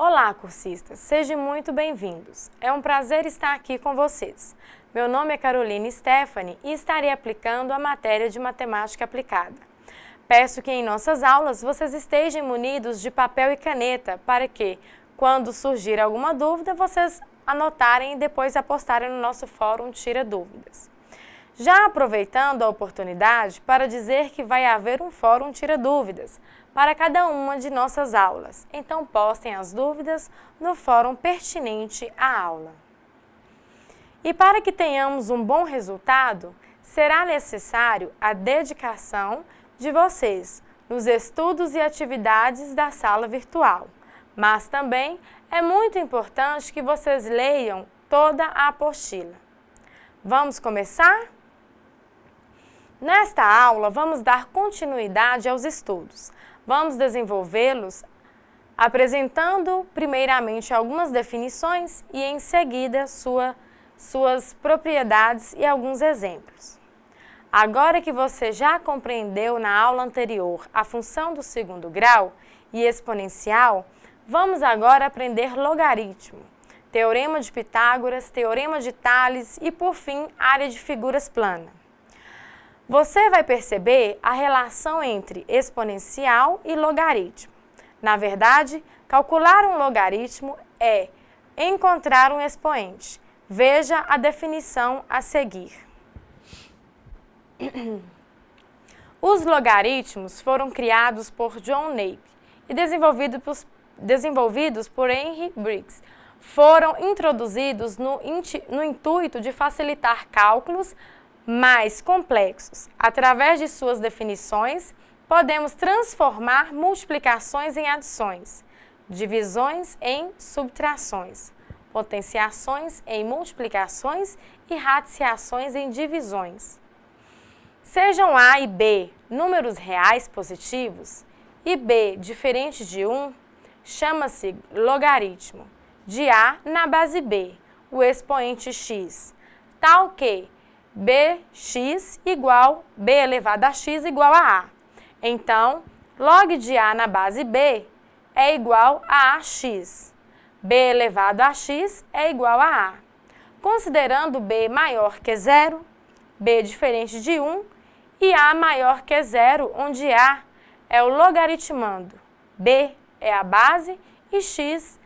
Olá, cursistas! Sejam muito bem-vindos. É um prazer estar aqui com vocês. Meu nome é Caroline Stephanie e estarei aplicando a matéria de Matemática Aplicada. Peço que em nossas aulas vocês estejam munidos de papel e caneta para que, quando surgir alguma dúvida, vocês anotarem e depois apostarem no nosso fórum Tira Dúvidas. Já aproveitando a oportunidade para dizer que vai haver um fórum Tira Dúvidas para cada uma de nossas aulas, então postem as dúvidas no fórum pertinente à aula. E para que tenhamos um bom resultado, será necessário a dedicação de vocês nos estudos e atividades da sala virtual, mas também é muito importante que vocês leiam toda a apostila. Vamos começar? Nesta aula, vamos dar continuidade aos estudos. Vamos desenvolvê-los apresentando primeiramente algumas definições e em seguida suas propriedades e alguns exemplos. Agora que você já compreendeu na aula anterior a função do segundo grau e exponencial, vamos agora aprender logaritmo, teorema de Pitágoras, teorema de Tales e, por fim, área de figuras planas. Você vai perceber a relação entre exponencial e logaritmo. Na verdade, calcular um logaritmo é encontrar um expoente. Veja a definição a seguir. Os logaritmos foram criados por John Napier e desenvolvidos por Henry Briggs. Foram introduzidos no intuito de facilitar cálculos mais complexos. Através de suas definições, podemos transformar multiplicações em adições, divisões em subtrações, potenciações em multiplicações e radiciações em divisões. Sejam A e B números reais positivos e B diferente de 1, chama-se logaritmo de A na base B, o expoente x, tal que bx igual b elevado a x igual a a. Então, log de a na base b é igual a ax. b elevado a x é igual a a. Considerando b maior que 0, b diferente de 1 e a maior que 0, onde a é o logaritmando, b é a base e x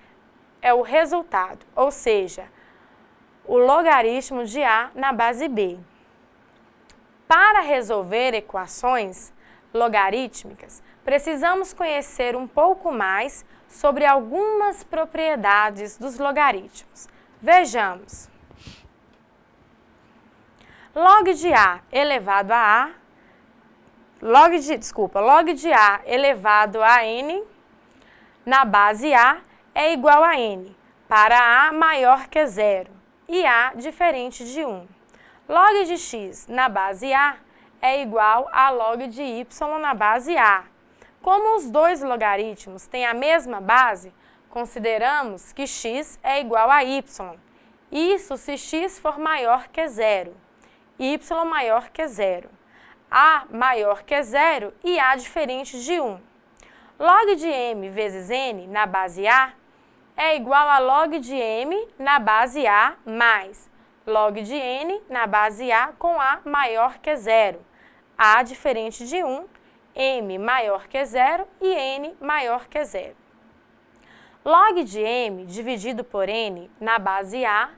é o resultado, ou seja, o logaritmo de a na base b. Para resolver equações logarítmicas, precisamos conhecer um pouco mais sobre algumas propriedades dos logaritmos. Vejamos. Log de a elevado a log de a elevado a n na base a é igual a n, para a maior que 0. E a diferente de 1. Log de x na base a é igual a log de y na base a. Como os dois logaritmos têm a mesma base, consideramos que x é igual a y. Isso se x for maior que 0, y maior que 0, a maior que 0 e a diferente de 1. Log de m vezes n na base a é igual a log de m na base a mais log de n na base a com a maior que 0, a diferente de 1, m maior que 0 e n maior que 0. Log de m dividido por n na base a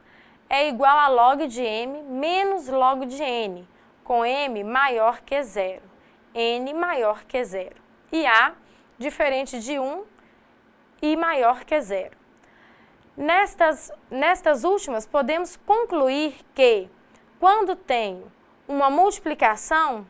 é igual a log de m menos log de n, com m maior que 0, n maior que 0 e a diferente de 1 e maior que 0. Nestas últimas, podemos concluir que, quando tenho uma multiplicação,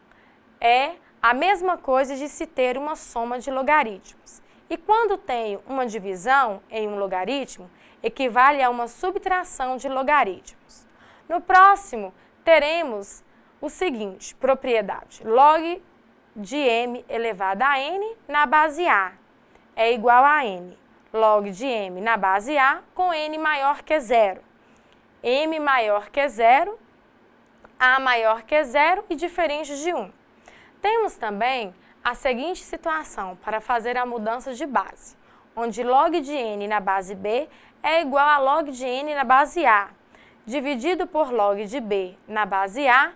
é a mesma coisa de se ter uma soma de logaritmos. E quando tenho uma divisão em um logaritmo, equivale a uma subtração de logaritmos. No próximo, teremos o seguinte, propriedade. Log de m elevado a n na base a é igual a n. Log de m na base a com n maior que 0. M maior que 0, a maior que 0 e diferente de 1. Temos também a seguinte situação para fazer a mudança de base. onde log de n na base b é igual a log de n na base a, dividido por log de b na base a,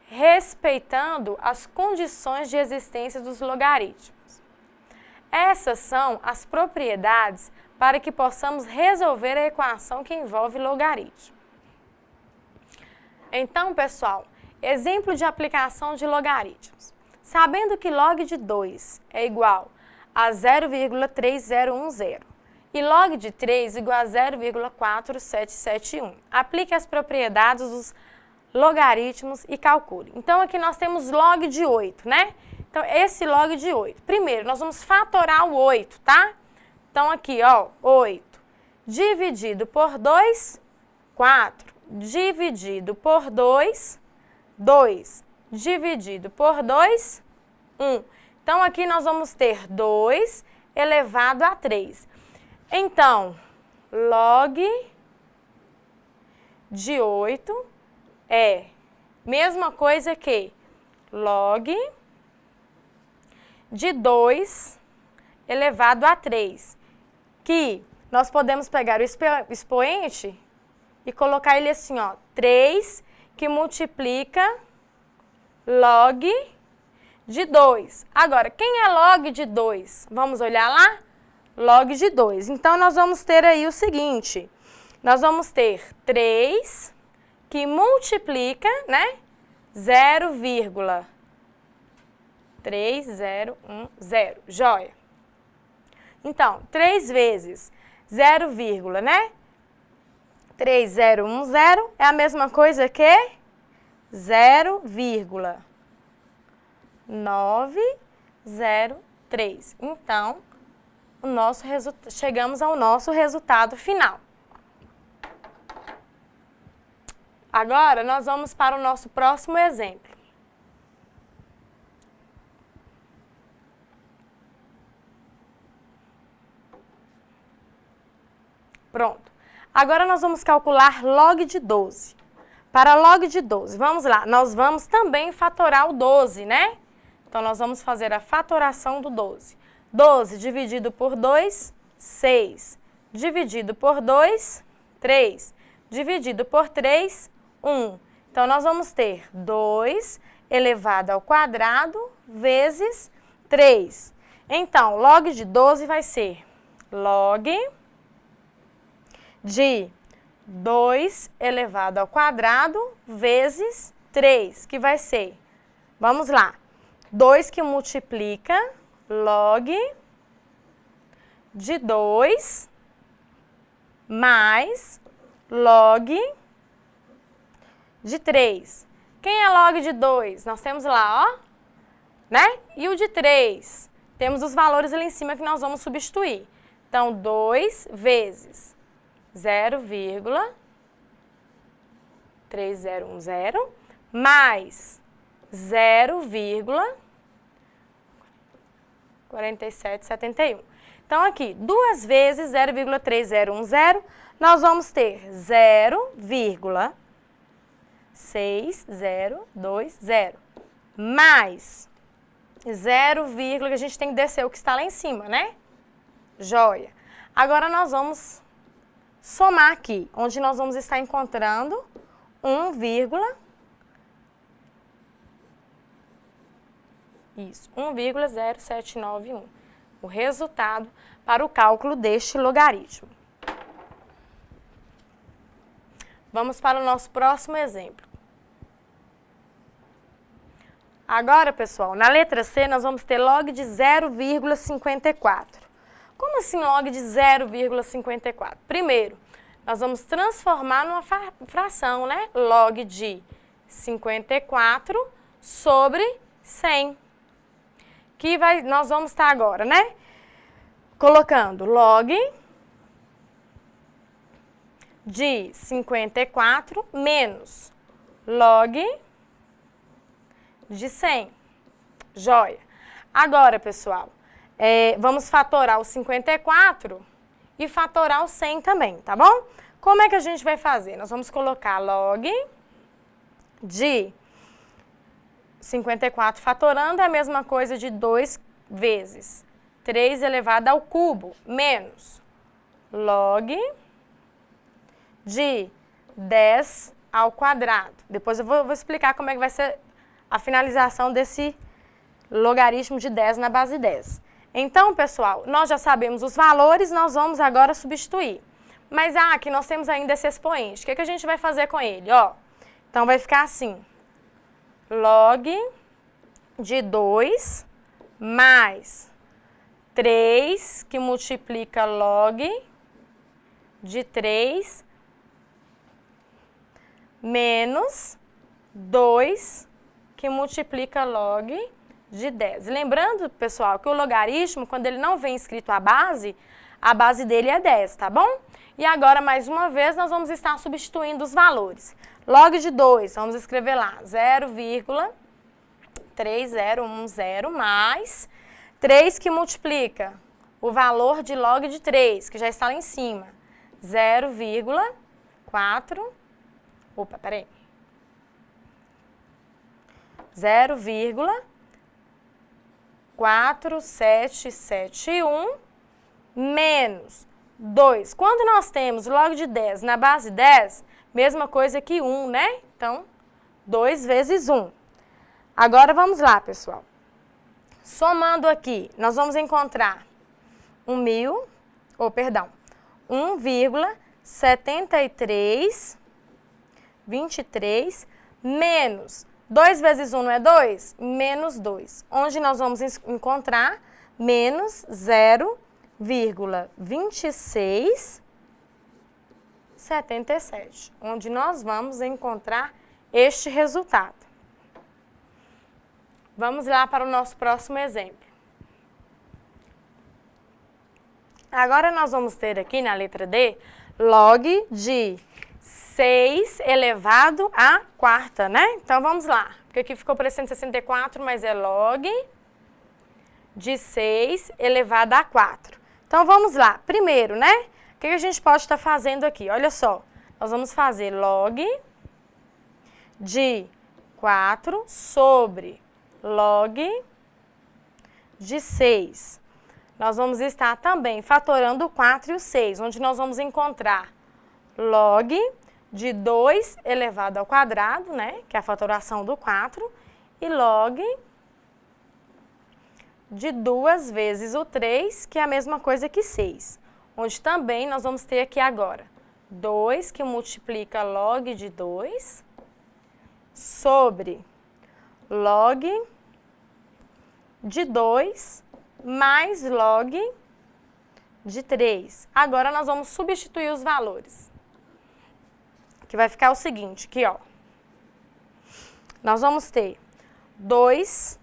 respeitando as condições de existência dos logaritmos. Essas são as propriedades para que possamos resolver a equação que envolve logaritmo. Então, pessoal, exemplo de aplicação de logaritmos. Sabendo que log de 2 é igual a 0,3010 e log de 3 igual a 0,4771, aplique as propriedades dos logaritmos e calcule. Então, aqui nós temos log de 8, né? Então, esse log de 8. Primeiro, nós vamos fatorar o 8, tá? Então, aqui, ó, 8 dividido por 2, 4. Dividido por 2, 2. Dividido por 2, 1. Então, aqui nós vamos ter 2 elevado a 3. Então, log de 8 é mesma coisa que log de 2 elevado a 3, que nós podemos pegar o expoente e colocar ele assim, ó, 3 que multiplica log de 2. Agora, quem é log de 2? Vamos olhar lá? Log de 2. Então, nós vamos ter aí o seguinte, nós vamos ter 3 que multiplica, né, 0,3010, joia. Então, 3 vezes 0, né, 3010 é a mesma coisa que 0,903. Então, chegamos ao nosso resultado final. Agora, nós vamos para o nosso próximo exemplo. Pronto. Agora, nós vamos calcular log de 12. Para log de 12, vamos lá, nós vamos também fatorar o 12, né? Então, nós vamos fazer a fatoração do 12. 12 dividido por 2, 6. Dividido por 2, 3. Dividido por 3, 1. Então, nós vamos ter 2 elevado ao quadrado vezes 3. Então, log de 12 vai ser log de 2 elevado ao quadrado vezes 3, que vai ser, vamos lá, 2 que multiplica log de 2 mais log de 3. Quem é log de 2? Nós temos lá, ó, né? E o de 3? Temos os valores ali em cima que nós vamos substituir. Então, 2 vezes 0,3010 mais 0,4771. Então, aqui, 2 vezes 0,3010, nós vamos ter 0,6020 mais 0, que a gente tem que descer o que está lá em cima, né? Joia. Agora, nós vamos somar aqui, onde nós vamos estar encontrando 1,0791, o resultado para o cálculo deste logaritmo. Vamos para o nosso próximo exemplo. Agora, pessoal, na letra C, nós vamos ter log de 0,54. Como assim log de 0,54? Primeiro, nós vamos transformar numa fração, né? Log de 54 sobre 100. Nós vamos estar agora, né? Colocando log de 54 menos log de 100. Joia. Agora, pessoal, vamos fatorar o 54 e fatorar o 100 também, tá bom? Como é que a gente vai fazer? Nós vamos colocar log de 54 fatorando é a mesma coisa de 2 vezes 3 elevado ao cubo, menos log de 10 ao quadrado. Depois eu vou explicar como é que vai ser a finalização desse logaritmo de 10 na base 10. Então, pessoal, nós já sabemos os valores, nós vamos agora substituir. Mas aqui nós temos ainda esse expoente. O que a gente vai fazer com ele? Ó, então, vai ficar assim. Log de 2 mais 3, que multiplica log de 3, menos 2, que multiplica log de 10. Lembrando, pessoal, que o logaritmo, quando ele não vem escrito a base dele é 10, tá bom? E agora, mais uma vez, nós vamos estar substituindo os valores. Log de 2, vamos escrever lá, 0,3010 mais 3 que multiplica o valor de log de 3, que já está lá em cima, 0,4, opa, peraí, 0,4771 menos 2. Quando nós temos log de 10 na base 10, mesma coisa que 1, né? Então, 2 vezes 1. Agora, vamos lá, pessoal. Somando aqui, nós vamos encontrar 1,7323 menos 2 vezes 1 não é 2? Menos 2. Onde nós vamos encontrar menos 0,2677. Onde nós vamos encontrar este resultado. Vamos lá para o nosso próximo exemplo. Agora nós vamos ter aqui na letra D, log de 6 elevado à quarta, né? Então, vamos lá. Porque aqui ficou parecendo 64, mas é log de 6 elevado a 4. Então, vamos lá. Primeiro, né? O que a gente pode estar fazendo aqui? Olha só. Nós vamos fazer log de 4 sobre log de 6. Nós vamos estar também fatorando o 4 e o 6, onde nós vamos encontrar log de 2 elevado ao quadrado, né, que é a fatoração do 4, e log de 2 vezes o 3, que é a mesma coisa que 6, onde também nós vamos ter aqui agora 2, que multiplica log de 2, sobre log de 2 mais log de 3. Agora, nós vamos substituir os valores. Que vai ficar o seguinte, aqui, ó. Nós vamos ter 2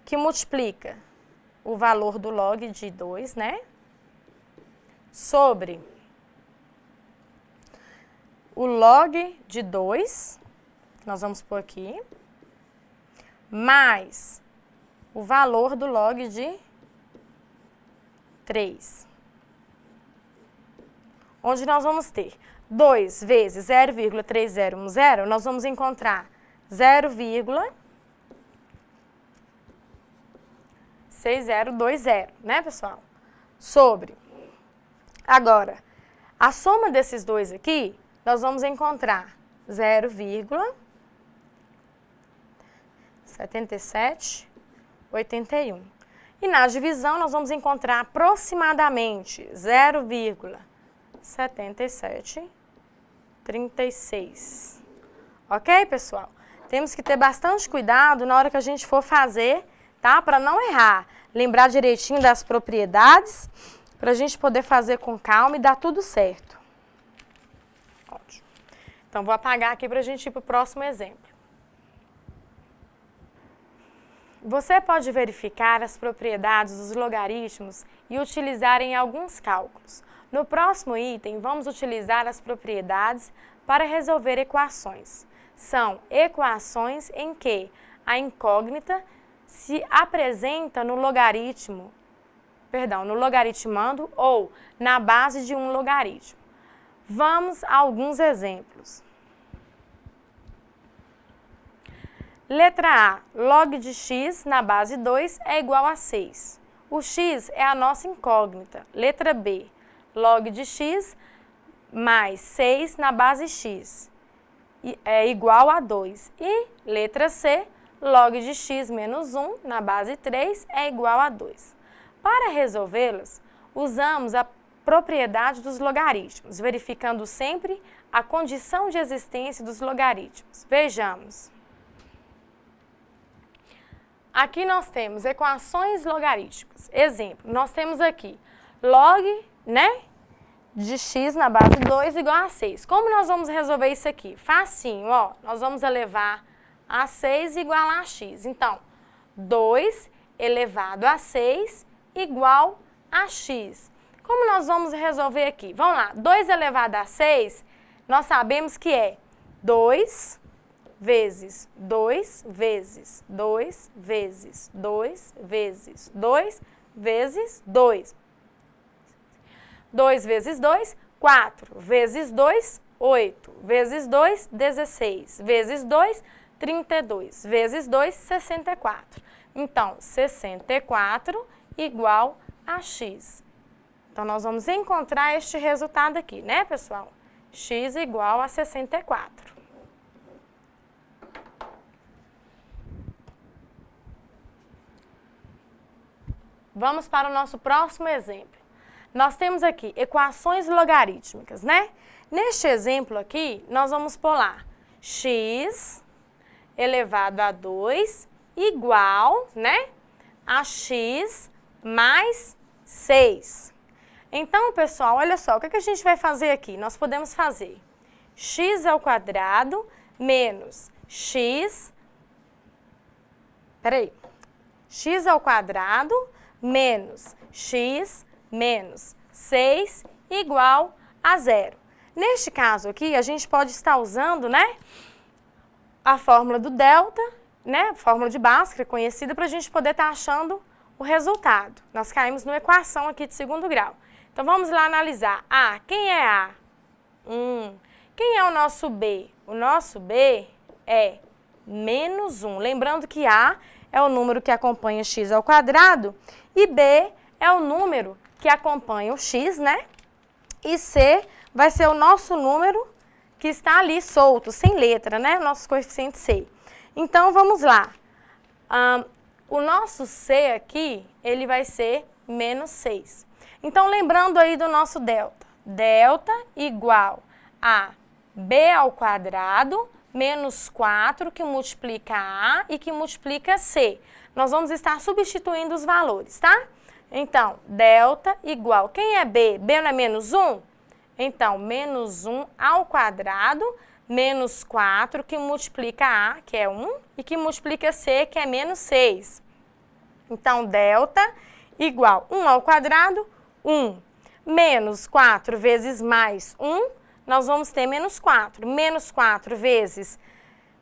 que multiplica o valor do log de 2, né? Sobre o log de 2, nós vamos pôr aqui, mais o valor do log de 3. Onde nós vamos ter 2 vezes 0,3010, nós vamos encontrar 0,6020, né, pessoal? Sobre. Agora, a soma desses dois aqui, nós vamos encontrar 0,7781. E na divisão, nós vamos encontrar aproximadamente 0,7736. Ok, pessoal? Temos que ter bastante cuidado na hora que a gente for fazer, tá? Para não errar. Lembrar direitinho das propriedades, para a gente poder fazer com calma e dar tudo certo. Ótimo. Então, vou apagar aqui para a gente ir para o próximo exemplo. Você pode verificar as propriedades dos logaritmos e utilizar em alguns cálculos. No próximo item, vamos utilizar as propriedades para resolver equações. São equações em que a incógnita se apresenta no logaritmando ou na base de um logaritmo. Vamos a alguns exemplos. Letra A, log de x na base 2 é igual a 6. O x é a nossa incógnita. Letra B, log de x mais 6 na base x é igual a 2. E letra C, log de x menos 1 na base 3 é igual a 2. Para resolvê-las, usamos a propriedade dos logaritmos, verificando sempre a condição de existência dos logaritmos. Vejamos. Aqui nós temos equações logarítmicas. Exemplo, nós temos aqui log, né, de x na base 2 igual a 6. Como nós vamos resolver isso aqui? Facinho, ó. Nós vamos elevar a 6 igual a x. Então, 2 elevado a 6 igual a x. Como nós vamos resolver aqui? Vamos lá. 2 elevado a 6, nós sabemos que é 2 vezes 2 vezes 2 vezes 2 vezes 2 vezes 2. 2 vezes 2, 4. Vezes 2, 8. Vezes 2, 16. Vezes 2, 32. Vezes 2, 64. Então, 64 igual a x. Então, nós vamos encontrar este resultado aqui, né, pessoal? X igual a 64. Vamos para o nosso próximo exemplo. Nós temos aqui equações logarítmicas, né? Neste exemplo aqui, nós vamos pôr lá x elevado a 2 igual, né, a x mais 6. Então, pessoal, olha só, o que a gente vai fazer aqui? Nós podemos fazer x ao quadrado menos x ao quadrado menos x menos 6 igual a 0. Neste caso aqui, a gente pode estar usando, né, a fórmula do delta, né, fórmula de Bhaskara conhecida, para a gente poder estar achando o resultado. Nós caímos numa equação aqui de segundo grau. Então, vamos lá analisar. A, quem é A? 1. Quem é o nosso B? O nosso B é menos 1. Lembrando que A é o número que acompanha x ao quadrado e B é o número que acompanha o x, né? E C vai ser o nosso número que está ali solto, sem letra, né? Nosso coeficiente C. Então, vamos lá. O nosso C aqui, ele vai ser menos 6. Então, lembrando aí do nosso delta. Delta igual a B ao quadrado menos 4, que multiplica A e que multiplica C. Nós vamos estar substituindo os valores, tá? Então, delta igual, quem é B? B não é menos 1? Então, menos 1 ao quadrado menos 4, que multiplica A, que é 1, e que multiplica C, que é menos 6. Então, delta igual 1 ao quadrado, 1. Menos 4 vezes mais 1, nós vamos ter menos 4. Menos 4 vezes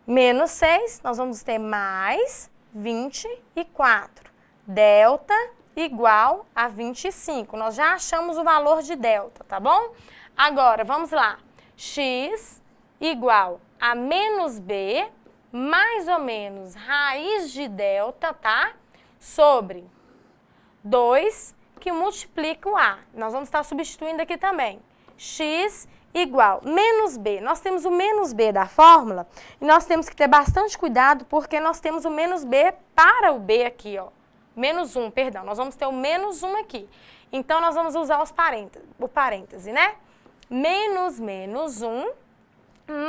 menos 6, nós vamos ter mais 24. Delta igual a 25. Nós já achamos o valor de delta, tá bom? Agora, vamos lá. X igual a menos B, mais ou menos raiz de delta, tá? Sobre 2, que multiplica o A. Nós vamos estar substituindo aqui também. X igual menos B. Nós temos o menos B da fórmula e nós temos que ter bastante cuidado porque nós temos o menos B para o B aqui, ó. Menos 1, perdão. Nós vamos ter o menos 1 aqui. Então, nós vamos usar o parêntese, né? Menos 1,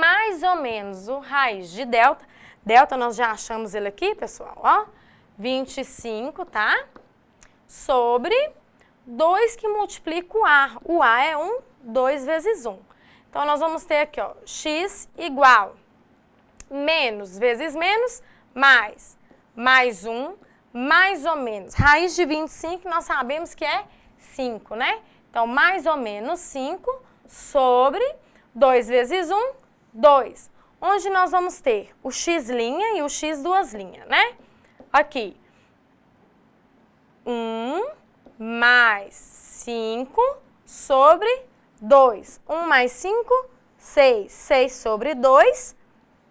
mais ou menos o raiz de delta. Delta, nós já achamos ele aqui, pessoal, ó. 25, tá? Sobre 2 que multiplica o A. O A é 1, 2 vezes 1. Então, nós vamos ter aqui, ó, x igual menos vezes menos, mais 1, mais ou menos. Raiz de 25, nós sabemos que é 5, né? Então, mais ou menos 5 sobre 2 vezes 1, 2. Onde nós vamos ter o x' e o x duas linhas, né? Aqui. 1 mais 5 sobre 2. 1 mais 5, 6. 6 sobre 2,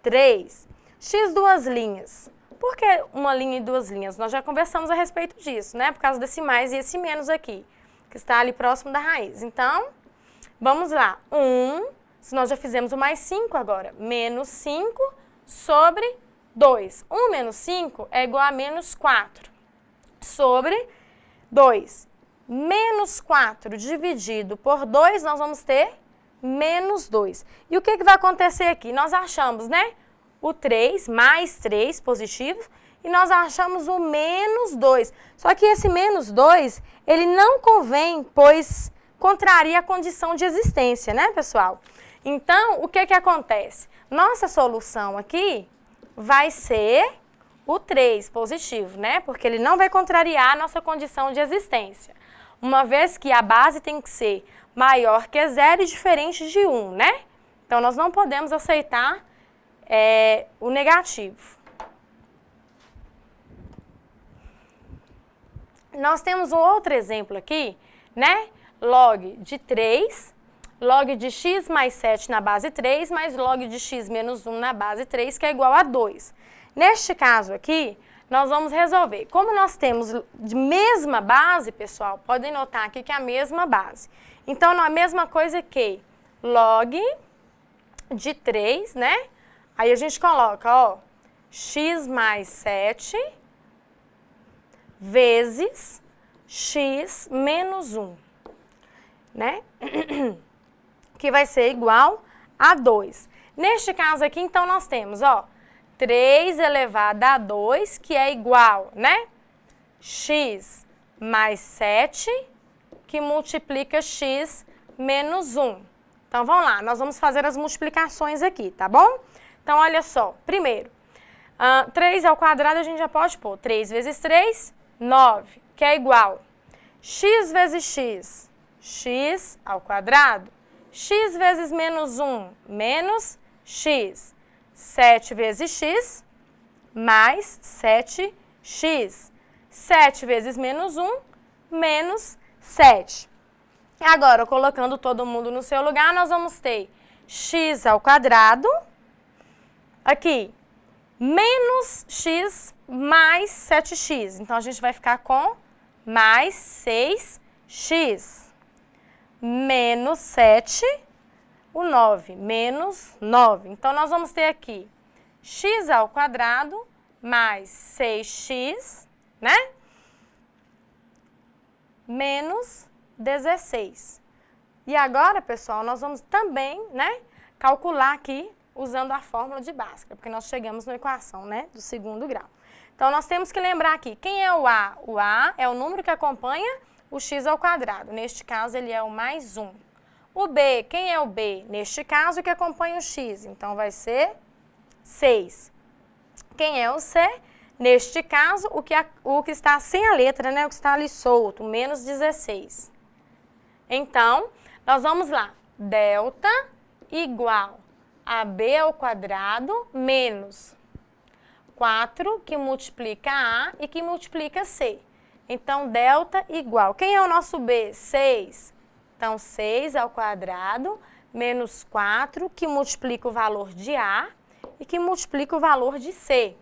3. X duas linhas. Por que uma linha e duas linhas? Nós já conversamos a respeito disso, né? Por causa desse mais e esse menos aqui, que está ali próximo da raiz. Então, vamos lá. 1, se nós já fizemos o mais 5 agora, menos 5 sobre 2. 1 menos 5 é igual a menos 4 sobre 2. Menos 4 dividido por 2, nós vamos ter menos 2. E o que vai acontecer aqui? Nós achamos, né? O 3, mais 3 positivo, e nós achamos o menos 2. Só que esse menos 2, ele não convém, pois contraria a condição de existência, né, pessoal? Então, o que acontece? Nossa solução aqui vai ser o 3 positivo, né? Porque ele não vai contrariar a nossa condição de existência. Uma vez que a base tem que ser maior que 0 e diferente de 1, né? Então, nós não podemos aceitar o negativo. Nós temos um outro exemplo aqui, né? Log de 3, log de x mais 7 na base 3, mais log de x menos 1 na base 3, que é igual a 2. Neste caso aqui, nós vamos resolver. Como nós temos de mesma base, pessoal, podem notar aqui que é a mesma base. Então, não é a mesma coisa que log de 3, né? Aí a gente coloca, ó, x mais 7 vezes x menos 1, né? Que vai ser igual a 2. Neste caso aqui, então, nós temos, ó, 3 elevado a 2, que é igual, né? X mais 7, que multiplica x menos 1. Então, vamos lá, nós vamos fazer as multiplicações aqui, tá bom? Então, olha só, primeiro, 3 ao quadrado a gente já pode pôr 3 vezes 3, 9, que é igual x vezes x, x ao quadrado, x vezes menos 1, menos x, 7 vezes x, mais 7x, 7 vezes menos 1, menos 7. Agora, colocando todo mundo no seu lugar, nós vamos ter x ao quadrado, aqui, menos x mais 7x. Então, a gente vai ficar com mais 6x. Menos 7, o 9, menos 9. Então, nós vamos ter aqui x ao quadrado mais 6x, né? Menos 16. E agora, pessoal, nós vamos também, né, calcular aqui usando a fórmula de Bhaskara, porque nós chegamos na equação, né, do segundo grau. Então, nós temos que lembrar aqui, quem é o A? O A é o número que acompanha o x ao quadrado. Neste caso, ele é o mais 1. O B, quem é o B? Neste caso, o que acompanha o x. Então, vai ser 6. Quem é o C? Neste caso, o que está sem a letra, né, o que está ali solto, menos 16. Então, nós vamos lá. Delta igual a b ao quadrado menos 4, que multiplica A e que multiplica C. Então, delta igual. Quem é o nosso B? 6. Então, 6 ao quadrado menos 4, que multiplica o valor de A e que multiplica o valor de C.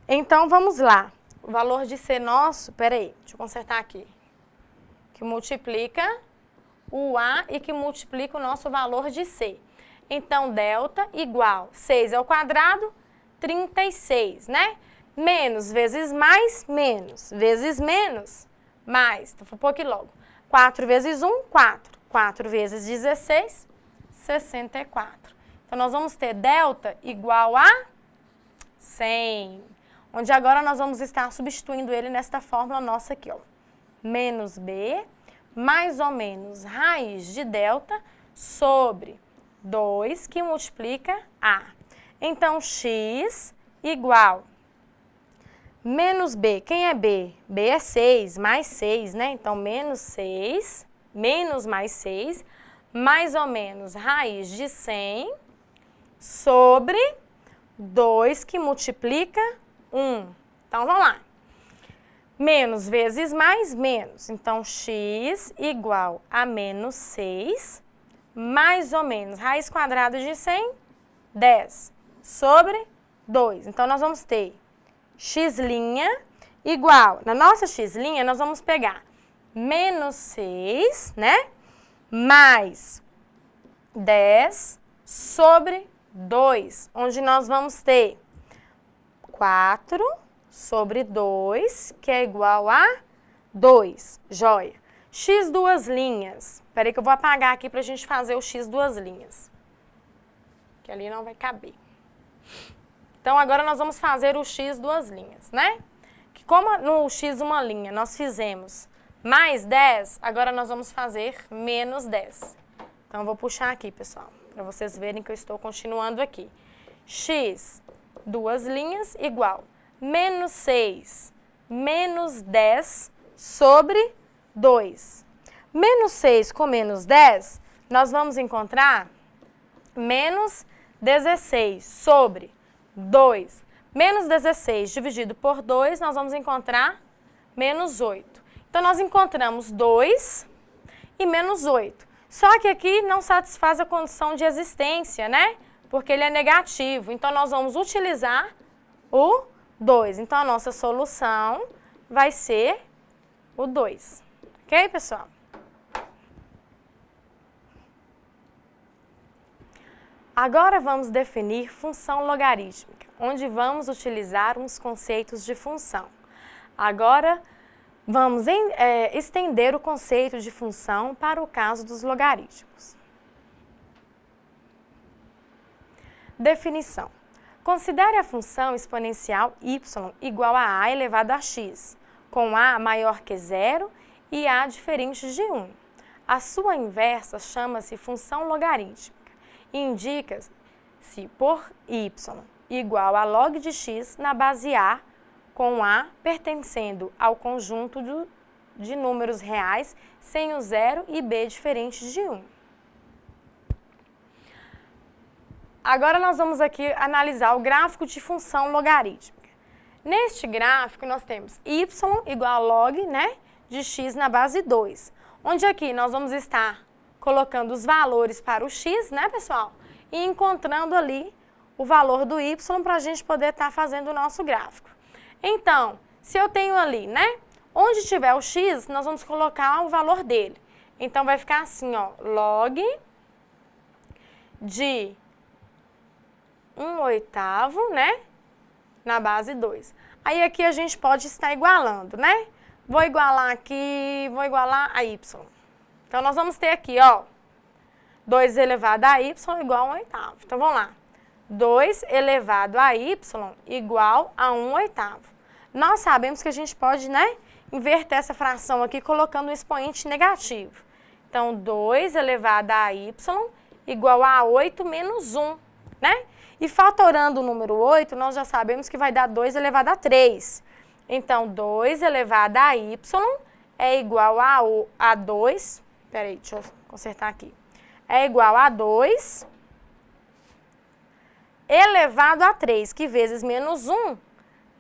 Então, vamos lá. O valor de C nosso, peraí, deixa eu consertar aqui. Que multiplica o A e que multiplica o nosso valor de C. Então, delta igual 6 ao quadrado, 36, né? Menos vezes mais, menos. Vezes menos, mais. Então, vou pôr aqui logo. 4 vezes 1, 4. 4 vezes 16, 64. Então, nós vamos ter delta igual a 100. Onde agora nós vamos estar substituindo ele nesta fórmula nossa aqui, ó. Menos B, mais ou menos raiz de delta sobre 2, que multiplica A. Então, x igual menos B. Quem é B? B é 6, mais 6, né? Então, menos 6, menos mais 6, mais ou menos raiz de 100 sobre 2, que multiplica 1. Então, vamos lá. Menos vezes mais, menos. Então, x igual a menos 6, mais ou menos raiz quadrada de 100, 10, sobre 2. Então, nós vamos ter x' igual, na nossa x', nós vamos pegar menos 6, né? Mais 10 sobre 2, onde nós vamos ter 4 sobre 2, que é igual a 2. Joia. X duas linhas. Espera aí que eu vou apagar aqui para a gente fazer o x duas linhas. Que ali não vai caber. Então, agora nós vamos fazer o x duas linhas, né? Que como no x uma linha nós fizemos mais 10, agora nós vamos fazer menos 10. Então, eu vou puxar aqui, pessoal, para vocês verem que eu estou continuando aqui. X duas linhas igual menos 6 menos 10 sobre 2. Menos 6 com menos 10, nós vamos encontrar menos 16 sobre 2. Menos 16 dividido por 2, nós vamos encontrar menos 8. Então, nós encontramos 2 e menos 8. Só que aqui não satisfaz a condição de existência, né? Porque ele é negativo. Então, nós vamos utilizar o 2. Então, a nossa solução vai ser o 2. Ok, pessoal? Agora vamos definir função logarítmica, onde vamos utilizar uns conceitos de função. Agora vamos estender o conceito de função para o caso dos logaritmos. Definição. Considere a função exponencial y igual a elevado a x, com a maior que 0 e a diferente de 1. A sua inversa chama-se função logarítmica. Indica-se por y igual a log de x na base a, com a pertencendo ao conjunto de números reais sem o 0 e b diferentes de 1. Agora nós vamos aqui analisar o gráfico de função logarítmica. Neste gráfico nós temos y igual a log, né, de x na base 2, onde aqui nós vamos estar colocando os valores para o x, né, pessoal? E encontrando ali o valor do y para a gente poder estar fazendo o nosso gráfico. Então, se eu tenho ali, né, onde tiver o x, nós vamos colocar o valor dele. Então, vai ficar assim, ó, log de 1/8, né, na base 2. Aí, aqui a gente pode estar igualando, né? Vou igualar aqui, vou igualar a y. Então, nós vamos ter aqui, ó, 2 elevado a y igual a 1/8. Então, vamos lá. 2 elevado a y igual a 1/8. Nós sabemos que a gente pode, né, inverter essa fração aqui colocando um expoente negativo. Então, 2 elevado a y igual a 8 menos 1, né? E fatorando o número 8, nós já sabemos que vai dar 2 elevado a 3. Então, 2 elevado a y é igual a 2, peraí, deixa eu consertar aqui. É igual a 2 elevado a 3, que vezes menos 1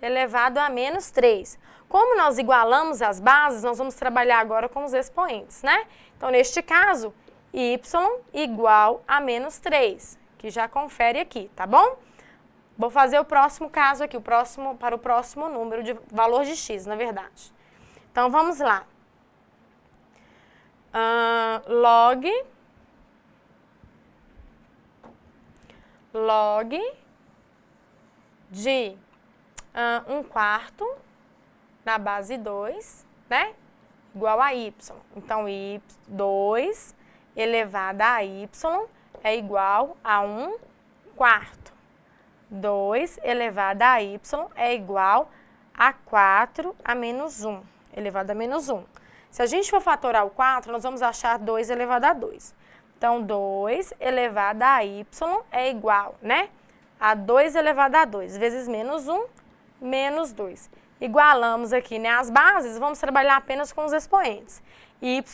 elevado a menos 3. Como nós igualamos as bases, nós vamos trabalhar agora com os expoentes, né? Então, neste caso, y igual a menos 3, que já confere aqui, tá bom? Vou fazer o próximo caso aqui, para o próximo número de valor de x, na verdade. Então, vamos lá. Log de 1/4 na base 2, né? Igual a y. Então, 2 elevado a y é igual a 1/4. 2 elevado a y é igual a 4 a menos 1, elevado a menos 1. Se a gente for fatorar o 4, nós vamos achar 2 elevado a 2. Então, 2 elevado a y é igual, né, a 2 elevado a 2, vezes menos 1, menos 2. Igualamos aqui, né, as bases, vamos trabalhar apenas com os expoentes. Y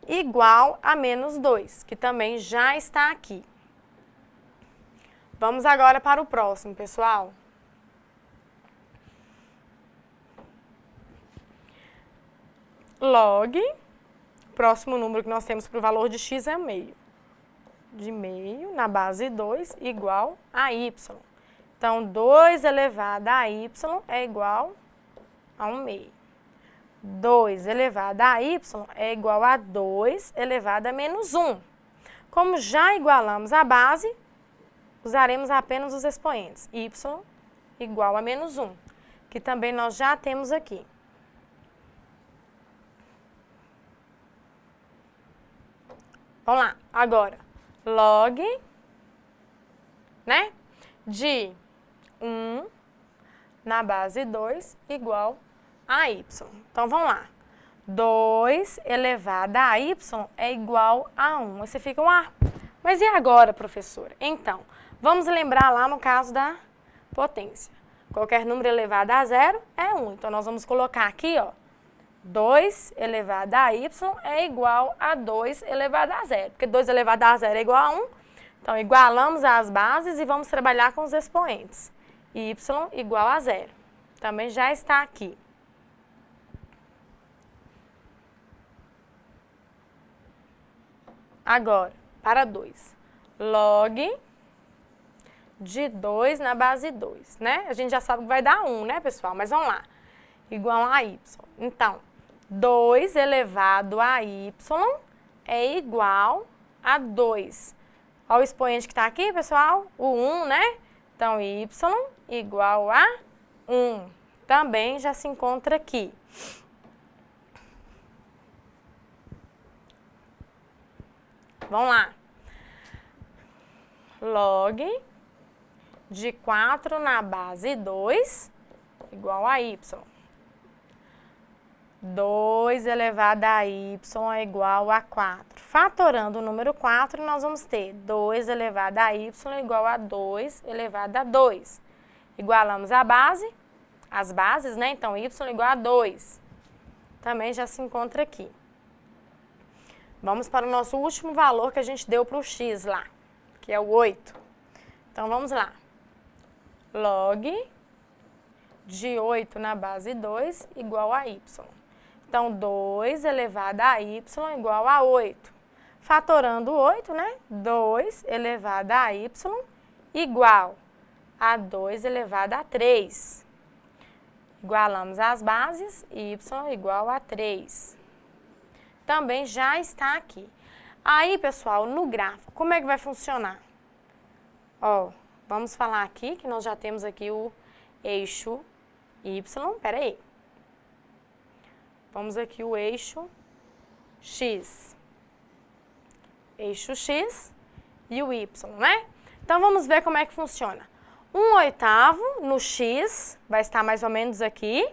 igual a menos 2, que também já está aqui. Vamos agora para o próximo, pessoal. Log, o próximo número que nós temos para o valor de x é meio. De meio na base 2 igual a y. Então, 2 elevado a y é igual a 1/2. 2 elevado a y é igual a 2 elevado a menos 1. Como já igualamos a base, usaremos apenas os expoentes. Y igual a menos 1, que também nós já temos aqui. Vamos lá, agora, log, né, de 1 na base 2 igual a y. Então, vamos lá. 2 elevado a y é igual a 1. Aí você fica, mas e agora, professora? Então, vamos lembrar lá no caso da potência. Qualquer número elevado a 0 é 1. Então, nós vamos colocar aqui, ó, 2 elevado a y é igual a 2 elevado a 0. Porque 2 elevado a 0 é igual a 1. Então, igualamos as bases e vamos trabalhar com os expoentes. Y igual a 0. Também já está aqui. Agora, para 2. Log de 2 na base 2, né? A gente já sabe que vai dar 1, né, pessoal? Mas vamos lá. Igual a y. Então, 2 elevado a y é igual a 2. Olha o expoente que está aqui, pessoal, o 1, né? Então, y igual a 1. Também já se encontra aqui. Vamos lá. Log de 4 na base 2 igual a y. 2 elevado a y é igual a 4. Fatorando o número 4, nós vamos ter 2 elevado a y igual a 2 elevado a 2. Igualamos a base, as bases, né? Então, y igual a 2. Também já se encontra aqui. Vamos para o nosso último valor que a gente deu para o x lá, que é o 8. Então, vamos lá. Log de 8 na base 2 igual a y. Então, 2 elevado a y igual a 8. Fatorando o 8, né? 2 elevado a y igual a 2 elevado a 3. Igualamos as bases, y igual a 3. Também já está aqui. Aí, pessoal, no gráfico, como é que vai funcionar? Ó, vamos falar aqui que nós já temos aqui o eixo y. Peraí. Vamos aqui o eixo x. Eixo x e o y, né? Então, vamos ver como é que funciona. 1/8 no x vai estar mais ou menos aqui.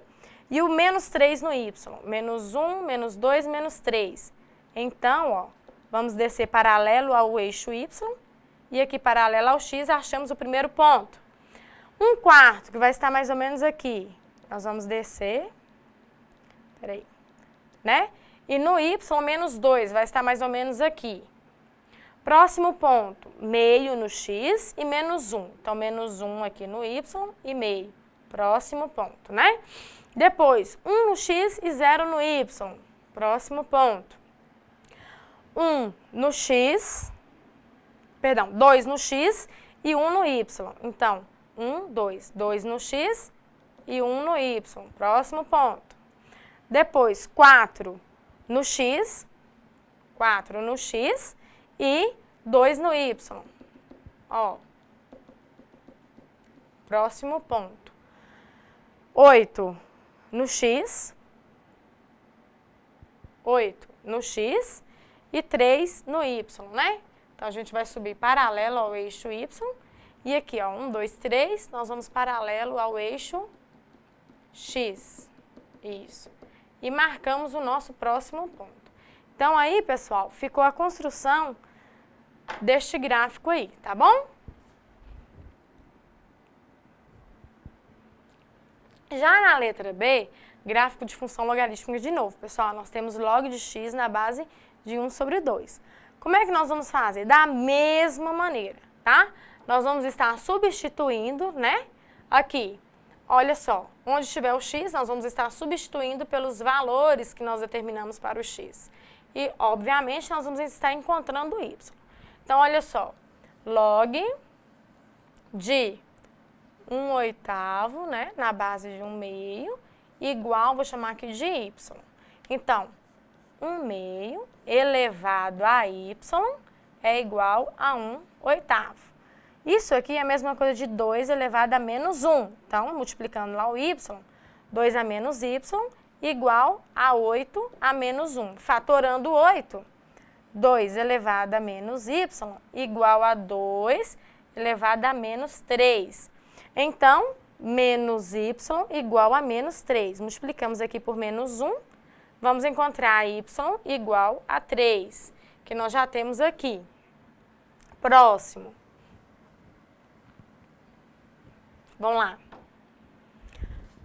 E o menos 3 no y. Menos 1, menos 2, menos 3. Então, ó, vamos descer paralelo ao eixo y. E aqui paralelo ao x, achamos o primeiro ponto. 1/4, que vai estar mais ou menos aqui. Nós vamos descer. Peraí. Né? E no y, menos 2, vai estar mais ou menos aqui. Próximo ponto, meio no x e menos 1. Então, menos 1 aqui no y e meio. Próximo ponto, né? Depois, 1 no x e 0 no y. Próximo ponto. 1 no x, perdão, 2 no x e 1 no y. Então, 1, 2. 2 no x e 1 no y. Próximo ponto. Depois, 4 no x, 4 no x e 2 no y. Ó. Próximo ponto. 8 no x, 8 no x e 3 no y, né? Então, a gente vai subir paralelo ao eixo y. E aqui, ó, 1, 2, 3, nós vamos paralelo ao eixo x. Isso. E marcamos o nosso próximo ponto. Então, aí, pessoal, ficou a construção deste gráfico aí, tá bom? Já na letra B, gráfico de função logarítmica de novo. Pessoal, nós temos log de x na base de 1/2. Como é que nós vamos fazer? Da mesma maneira, tá? Nós vamos estar substituindo, né? Aqui, olha só, onde estiver o x, nós vamos estar substituindo pelos valores que nós determinamos para o x. E, obviamente, nós vamos estar encontrando o y. Então, olha só, log de 1/8, né, na base de 1/2, igual, vou chamar aqui de y. Então, 1/2 elevado a y é igual a 1/8. Isso aqui é a mesma coisa de 2 elevado a menos 1. Então, multiplicando lá o y, 2 a menos y igual a 8 a menos 1. Fatorando 8, 2 elevado a menos y igual a 2 elevado a menos 3. Então, menos y igual a menos 3. Multiplicamos aqui por menos 1, vamos encontrar y igual a 3, que nós já temos aqui. Próximo. Vamos lá.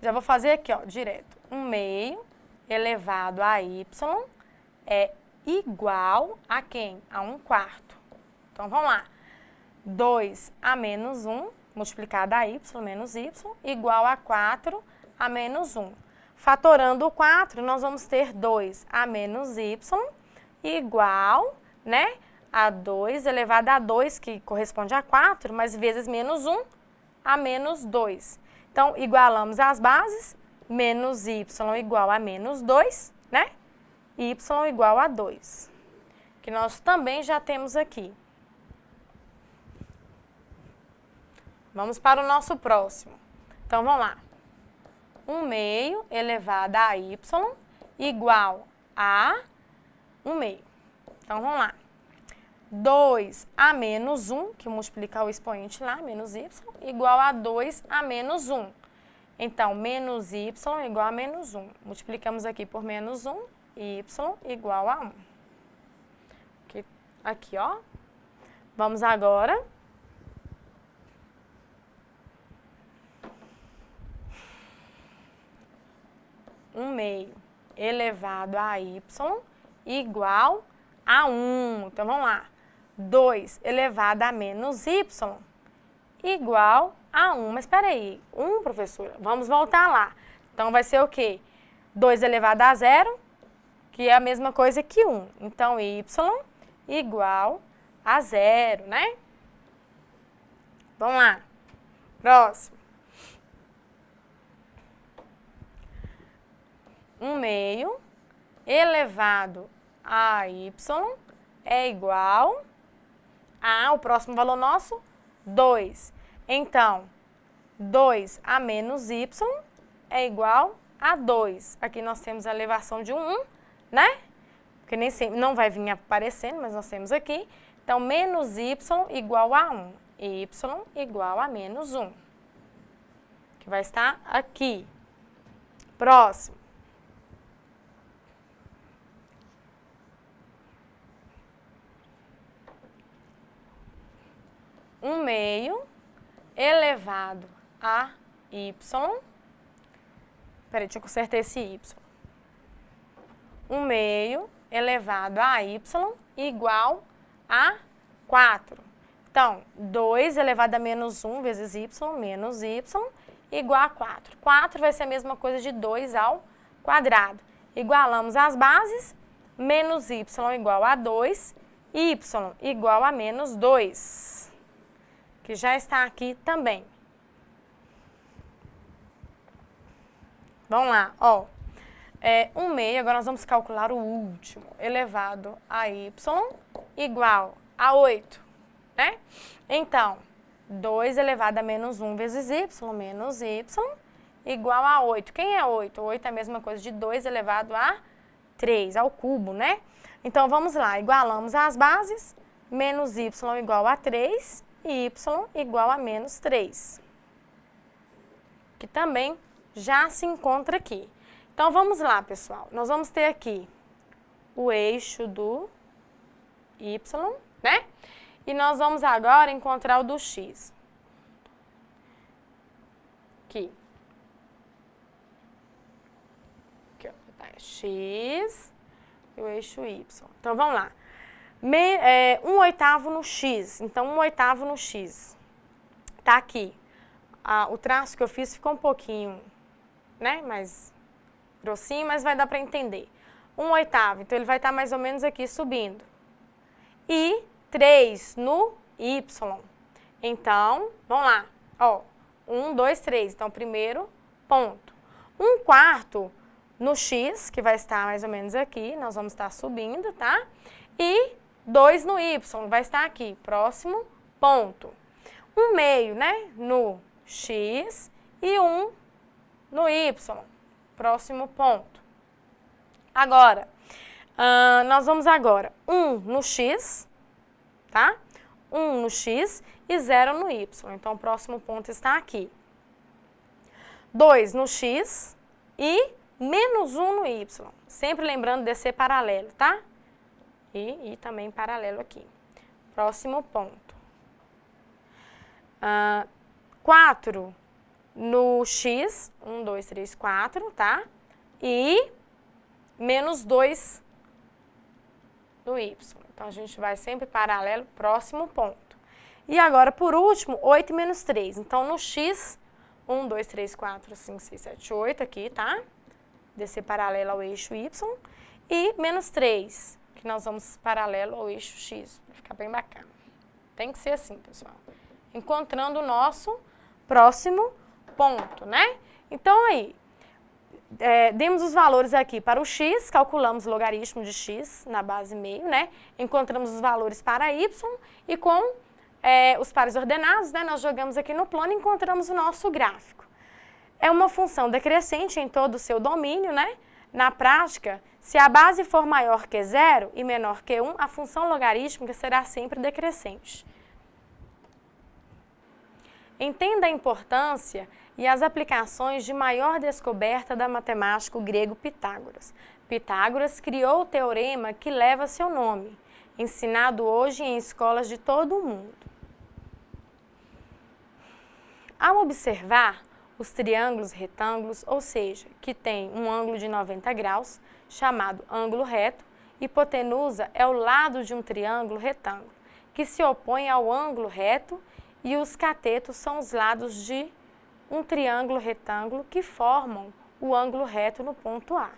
Já vou fazer aqui, ó, direto. 1/2 elevado a y é igual a quem? A 1/4. Então, vamos lá. 2 a menos 1, multiplicado a y, menos y, igual a 4 a menos 1. Fatorando o 4, nós vamos ter 2 a menos y igual, né, a 2 elevado a 2, que corresponde a 4, mas vezes menos 1 a menos 2. Então, igualamos as bases, menos y igual a menos 2, né? Y igual a 2, que nós também já temos aqui. Vamos para o nosso próximo. Então, vamos lá. 1/2 elevado a y igual a 1/2. Então, vamos lá. 2 a menos 1, que multiplica o expoente lá, menos y, igual a 2 a menos 1. Então, menos y igual a menos 1. Multiplicamos aqui por menos 1, y igual a 1. Aqui, ó. Vamos agora. Um meio elevado a y igual a 1. Então, vamos lá. 2 elevado a menos y igual a 1. Mas espera aí, 1, professora? Vamos voltar lá. Então, vai ser o quê? 2 elevado a 0, que é a mesma coisa que 1. Então, y igual a 0, né? Vamos lá. Próximo. 1/2 elevado a y é igual a, o próximo valor nosso, 2. Então, 2 a menos y é igual a 2. Aqui nós temos a elevação de 1, né? Porque nem sempre, não vai vir aparecendo, mas nós temos aqui. Então, menos y igual a 1. Y igual a menos 1. Que vai estar aqui. Próximo. 1/2 elevado a y. Peraí, deixa eu consertar esse y. 1/2 elevado a y igual a 4. Então, 2 elevado a menos 1 vezes y, menos y, igual a 4. 4 vai ser a mesma coisa de 2 ao quadrado. Igualamos as bases, menos y igual a 2, y igual a menos 2. Que já está aqui também. Vamos lá, ó. 1/2, agora nós vamos calcular o último, elevado a y igual a 8, né? Então, 2 elevado a menos 1 vezes y, menos y, igual a 8. Quem é 8? 8 é a mesma coisa de 2 elevado a 3, ao cubo, né? Então, vamos lá, igualamos as bases, menos y igual a 3, e y igual a menos 3, que também já se encontra aqui. Então, vamos lá, pessoal. Nós vamos ter aqui o eixo do y, né? E nós vamos agora encontrar o do x. Aqui. Aqui, ó. X e o eixo y. Então, vamos lá. 1/8 no x, então 1/8 no x, tá aqui. O traço que eu fiz ficou um pouquinho, né, mais grossinho, mas vai dar para entender. 1/8, então ele vai estar mais ou menos aqui subindo. E 3 no y, então, vamos lá, ó, 1, 2, 3. Então, primeiro ponto. 1/4 no x, que vai estar mais ou menos aqui, nós vamos estar subindo, tá? E 2 no y, vai estar aqui, próximo ponto. 1/2, né, no x e 1 no y, próximo ponto. Agora, nós vamos agora 1 no x, tá? 1 no x e 0 no y. Então, o próximo ponto está aqui. 2 no x e menos 1 no y. Sempre lembrando de ser paralelo, tá? E também paralelo aqui. Próximo ponto. 4 no x, 1, 2, 3, 4, tá? E menos 2 no y. Então, a gente vai sempre paralelo, próximo ponto. E agora, por último, 8 menos 3. Então, no x, 1, 2, 3, 4, 5, 6, 7, 8 aqui, tá? Descer paralelo ao eixo y. E menos 3, que nós vamos paralelo ao eixo x. Vai ficar bem bacana. Tem que ser assim, pessoal. Encontrando o nosso próximo ponto, né? Então, aí, demos os valores aqui para o x, calculamos o logaritmo de x na base meio, né? Encontramos os valores para y e com os pares ordenados, né? Nós jogamos aqui no plano e encontramos o nosso gráfico. É uma função decrescente em todo o seu domínio, né? Na prática, se a base for maior que 0 e menor que 1, a função logarítmica será sempre decrescente. Entenda a importância e as aplicações de maior descoberta da matemático grego Pitágoras. Pitágoras criou o teorema que leva seu nome, ensinado hoje em escolas de todo o mundo. Ao observar os triângulos retângulos, ou seja, que tem um ângulo de 90 graus, chamado ângulo reto, hipotenusa é o lado de um triângulo retângulo, que se opõe ao ângulo reto, e os catetos são os lados de um triângulo retângulo que formam o ângulo reto no ponto A.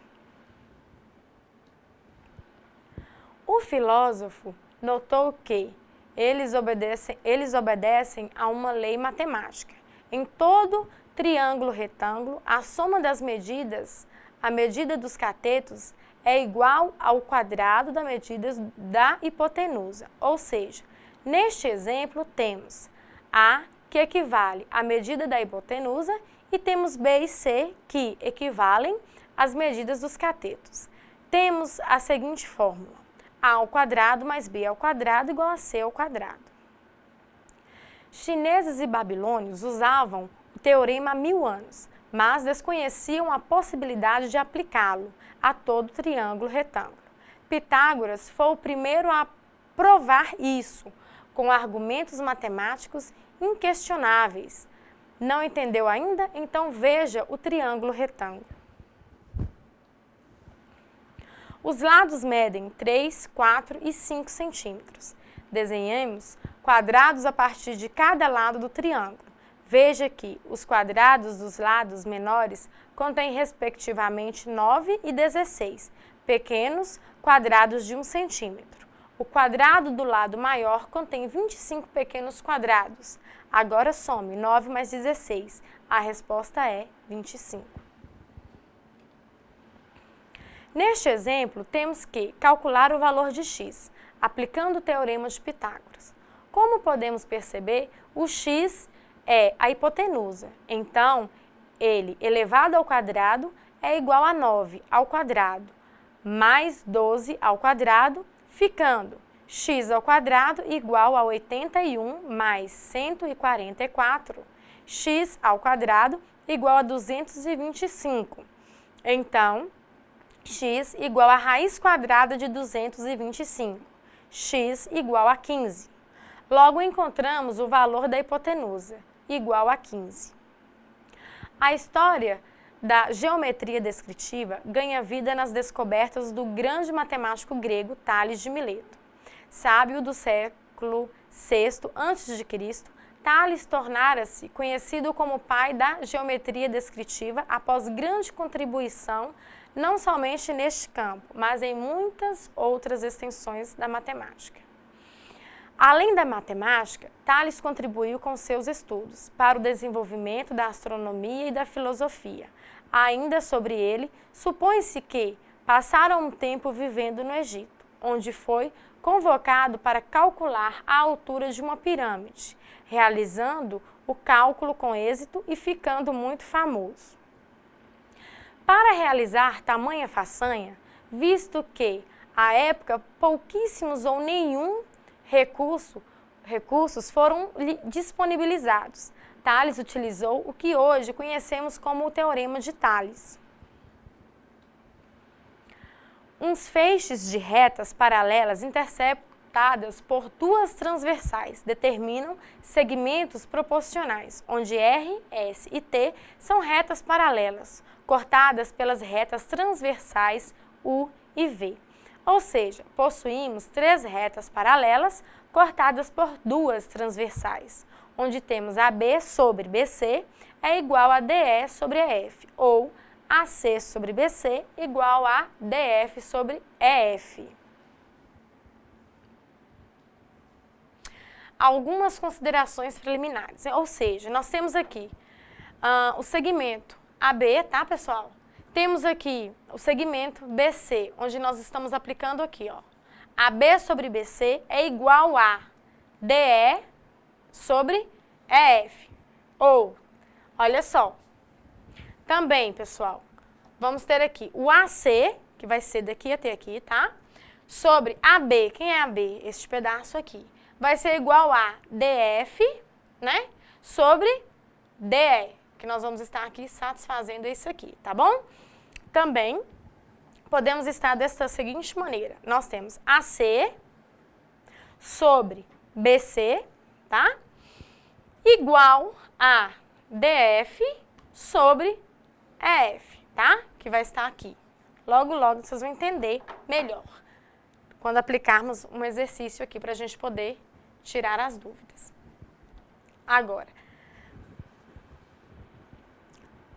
O filósofo notou que eles obedecem a uma lei matemática. Em todo triângulo retângulo, a soma das medidas, a medida dos catetos, é igual ao quadrado da medida da hipotenusa. Ou seja, neste exemplo temos A, que equivale à medida da hipotenusa, e temos B e C, que equivalem às medidas dos catetos. Temos a seguinte fórmula: A ao quadrado mais B ao quadrado igual a C ao quadrado. Chineses e babilônios usavam o teorema há 1000 anos, mas desconheciam a possibilidade de aplicá-lo a todo triângulo retângulo. Pitágoras foi o primeiro a provar isso, com argumentos matemáticos inquestionáveis. Não entendeu ainda? Então veja o triângulo retângulo. Os lados medem 3, 4 e 5 centímetros. Desenhemos quadrados a partir de cada lado do triângulo. Veja que os quadrados dos lados menores contêm respectivamente 9 e 16, pequenos quadrados de 1 centímetro. O quadrado do lado maior contém 25 pequenos quadrados. Agora some 9 mais 16. A resposta é 25. Neste exemplo, temos que calcular o valor de x, aplicando o teorema de Pitágoras. Como podemos perceber, o x é a hipotenusa. Então, ele elevado ao quadrado é igual a 9 ao quadrado, mais 12 ao quadrado, ficando x ao quadrado igual a 81 mais 144, x ao quadrado igual a 225. Então, x igual a raiz quadrada de 225, x igual a 15. Logo, encontramos o valor da hipotenusa, igual a 15. A história da geometria descritiva ganha vida nas descobertas do grande matemático grego Tales de Mileto. Sábio do século VI a.C., Tales tornara-se conhecido como pai da geometria descritiva após grande contribuição não somente neste campo, mas em muitas outras extensões da matemática. Além da matemática, Tales contribuiu com seus estudos para o desenvolvimento da astronomia e da filosofia. Ainda sobre ele, supõe-se que passaram um tempo vivendo no Egito, onde foi convocado para calcular a altura de uma pirâmide, realizando o cálculo com êxito e ficando muito famoso. Para realizar tamanha façanha, visto que, à época, pouquíssimos ou nenhum recursos foram disponibilizados, Tales utilizou o que hoje conhecemos como o Teorema de Tales. Uns feixes de retas paralelas interceptadas por duas transversais determinam segmentos proporcionais, onde R, S e T são retas paralelas, cortadas pelas retas transversais U e V. Ou seja, possuímos três retas paralelas cortadas por duas transversais, onde temos AB sobre BC é igual a DE sobre EF, ou AC sobre BC igual a DF sobre EF. Algumas considerações preliminares, ou seja, nós temos aqui o segmento AB, tá, pessoal? Temos aqui o segmento BC, onde nós estamos aplicando aqui, ó. AB sobre BC é igual a DE sobre EF. Ou, olha só, também, pessoal, vamos ter aqui o AC, que vai ser daqui até aqui, tá? Sobre AB, quem é AB? Este pedaço aqui. Vai ser igual a DF, né? Sobre DE, que nós vamos estar aqui satisfazendo isso aqui, tá bom? Também podemos estar desta seguinte maneira. Nós temos AC sobre BC, tá? Igual a DF sobre EF, tá? Que vai estar aqui. Logo, logo vocês vão entender melhor quando aplicarmos um exercício aqui para a gente poder tirar as dúvidas. Agora,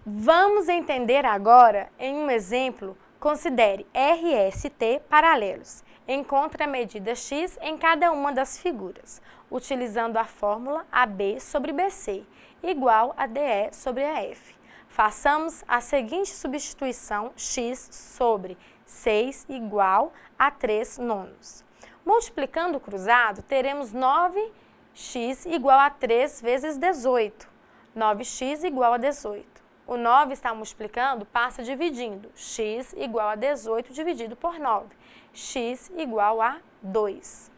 vamos entender agora em um exemplo. Considere RST paralelos. Encontre a medida x em cada uma das figuras, utilizando a fórmula AB sobre BC, igual a DE sobre EF. Façamos a seguinte substituição: x sobre 6 igual a 3 nonos. Multiplicando o cruzado, teremos 9x igual a 3 vezes 18. 9x igual a 18. O 9 está multiplicando, passa dividindo. X igual a 18 dividido por 9. X igual a 2.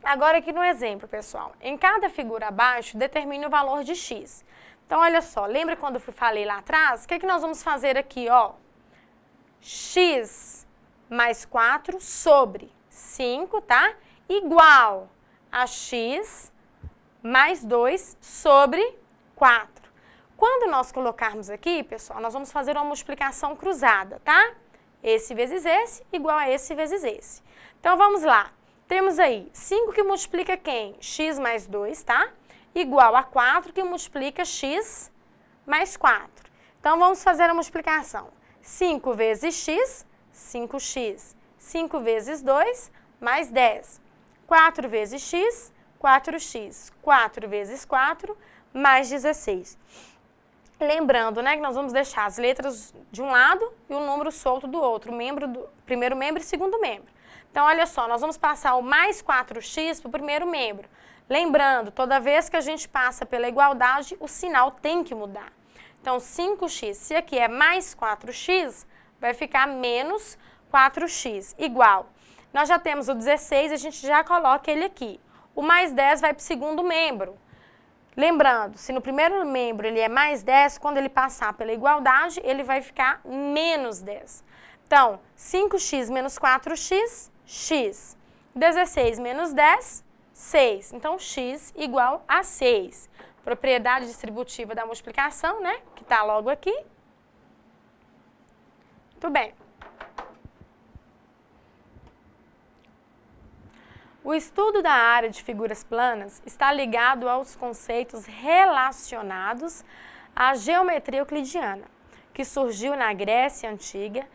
Agora aqui no exemplo, pessoal. Em cada figura abaixo, determine o valor de x. Então, olha só. Lembra quando eu falei lá atrás? O que nós vamos fazer aqui, ó? X mais 4 sobre 5, tá? Igual a x mais 2 sobre 4. Quando nós colocarmos aqui, pessoal, nós vamos fazer uma multiplicação cruzada, tá? Esse vezes esse, igual a esse vezes esse. Então, vamos lá. Temos aí 5 que multiplica quem? X mais 2, tá? Igual a 4 que multiplica x mais 4. Então, vamos fazer a multiplicação. 5 vezes x, 5x. 5 vezes 2, mais 10. 4 vezes x, 4x. 4 vezes 4, mais 16. Lembrando, né, que nós vamos deixar as letras de um lado e o número solto do outro, primeiro membro e segundo membro. Então, olha só, nós vamos passar o mais 4x para o primeiro membro. Lembrando, toda vez que a gente passa pela igualdade, o sinal tem que mudar. Então, 5x, se aqui é mais 4x, vai ficar menos 4x, igual. Nós já temos o 16, a gente já coloca ele aqui. O mais 10 vai para o segundo membro. Lembrando, se no primeiro membro ele é mais 10, quando ele passar pela igualdade, ele vai ficar menos 10. Então, 5x menos 4x, x. 16 menos 10, 6. Então, x igual a 6. Propriedade distributiva da multiplicação, né? Que está logo aqui. Muito bem. O estudo da área de figuras planas está ligado aos conceitos relacionados à geometria euclidiana, que surgiu na Grécia Antiga,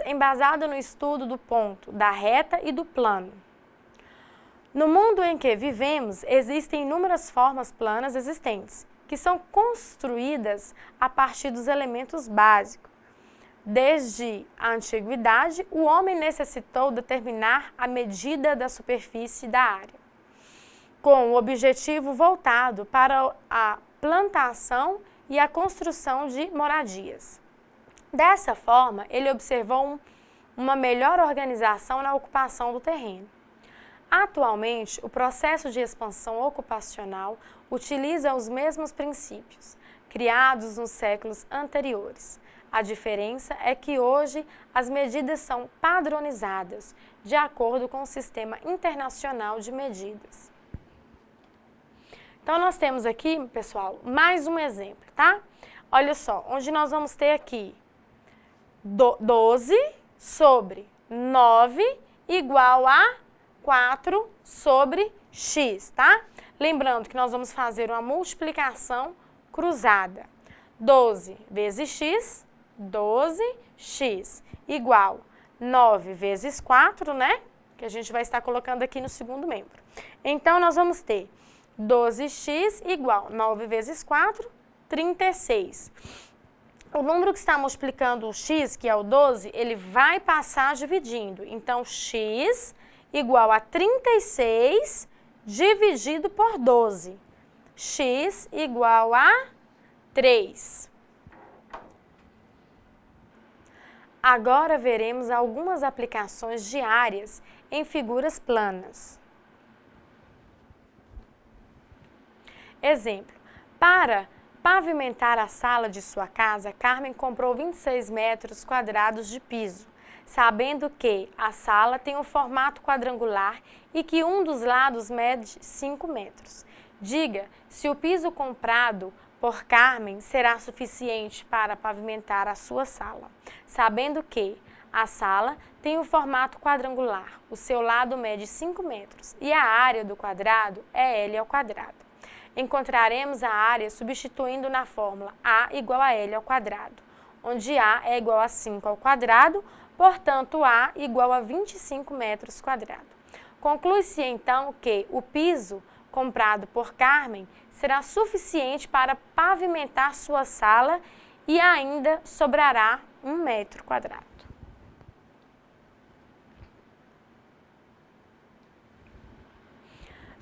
embasado no estudo do ponto, da reta e do plano. No mundo em que vivemos, existem inúmeras formas planas existentes, que são construídas a partir dos elementos básicos. Desde a antiguidade, o homem necessitou determinar a medida da superfície da área, com o objetivo voltado para a plantação e a construção de moradias. Dessa forma, ele observou uma melhor organização na ocupação do terreno. Atualmente, o processo de expansão ocupacional utiliza os mesmos princípios, criados nos séculos anteriores. A diferença é que hoje as medidas são padronizadas, de acordo com o Sistema Internacional de Medidas. Então, nós temos aqui, pessoal, mais um exemplo, tá? Olha só, onde nós vamos ter aqui 12 sobre 9 igual a 4 sobre x, tá? Lembrando que nós vamos fazer uma multiplicação cruzada. 12 vezes x, 12x, igual 9 vezes 4, né? Que a gente vai estar colocando aqui no segundo membro. Então, nós vamos ter 12x igual 9 vezes 4, 36. O número que está multiplicando o x, que é o 12, ele vai passar dividindo. Então, x igual a 36 dividido por 12. X igual a 3. Agora veremos algumas aplicações de áreas em figuras planas. Exemplo: para pavimentar a sala de sua casa, Carmen comprou 26 metros quadrados de piso, sabendo que a sala tem um formato quadrangular e que um dos lados mede 5 metros. Diga se o piso comprado por Carmen será suficiente para pavimentar a sua sala, sabendo que a sala tem um formato quadrangular, o seu lado mede 5 metros e a área do quadrado é L ao quadrado. Encontraremos a área substituindo na fórmula A igual a L ao quadrado, onde A é igual a 5 ao quadrado, portanto A igual a 25 metros quadrados. Conclui-se então que o piso comprado por Carmen será suficiente para pavimentar sua sala e ainda sobrará 1 metro quadrado.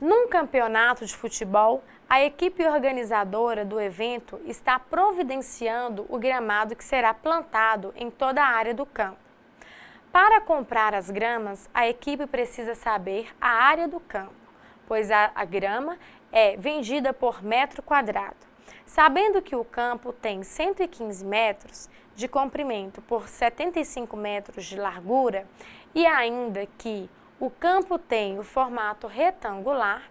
Num campeonato de futebol, a equipe organizadora do evento está providenciando o gramado que será plantado em toda a área do campo. Para comprar as gramas, a equipe precisa saber a área do campo, pois a grama é vendida por metro quadrado. Sabendo que o campo tem 115 metros de comprimento por 75 metros de largura e ainda que o campo tem o formato retangular,